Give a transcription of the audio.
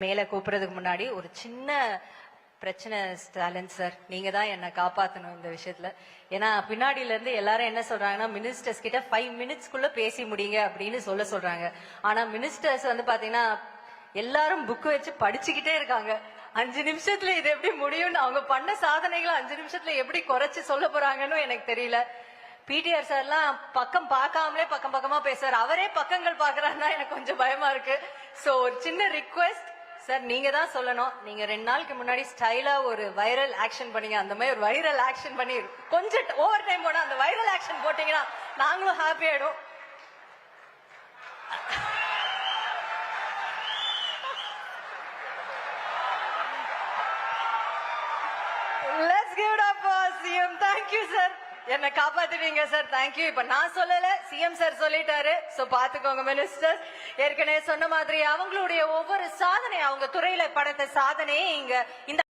மேல கூப்பிடுறதுக்கு முன்னாடி ஒரு சின்ன பிரச்சனை ஸ்டாலின் சார், நீங்க தான் என்னை காப்பாற்றணும் இந்த விஷயத்துல. ஏன்னா பின்னாடியில இருந்து எல்லாரும் என்ன சொல்றாங்கன்னா, மினிஸ்டர்ஸ் கிட்ட 5 மினிட்ஸ்க்குள்ள பேசி முடியுங்க அப்படின்னு சொல்றாங்க. ஆனா மினிஸ்டர்ஸ் வந்து பாத்தீங்கன்னா எல்லாரும் புக்கு வச்சு படிச்சுக்கிட்டே இருக்காங்க. 5 நிமிஷத்துல இது எப்படி முடியும்னு, அவங்க பண்ண சாதனைகளை 5 நிமிஷத்துல எப்படி குறைச்சு சொல்ல போறாங்கன்னு எனக்கு தெரியல. பிடிஆர் சார்லாம் பக்கம் பார்க்காமலே பக்கம் பக்கமா பேசுறாரு. அவரே பக்கங்கள் பாக்குறாருன்னா எனக்கு கொஞ்சம் பயமா இருக்கு. சோ ஒரு சின்ன ரிக்வெஸ்ட் சார், நீங்க தான் சொல்லணும். நீங்க 2 நாளுக்கு முன்னாடி ஸ்டைலா ஒரு வைரல் ஆக்ஷன் பண்ணீங்க. அந்த மாதிரி ஒரு வைரல் ஆக்ஷன் பண்ணி கொஞ்சம் ஓவர் டைம் போனா அந்த வைரல் ஆக்ஷன் போட்டீங்கன்னா நாங்களும் ஹாப்பி ஆயிடும். Let's give it up for CM. Thank you sir. என்ன காப்பாத்துவீங்க சார். தேங்க்யூ. இப்ப நான் சொல்லல, சிஎம் சார் சொல்லிட்டாரு. சோ பாத்துக்கோங்க மினிஸ்டர். ஏற்கனவே சொன்ன மாதிரி அவங்களுடைய ஒவ்வொரு சாதனை, அவங்க துறையில படைத்த சாதனையே இங்க இந்த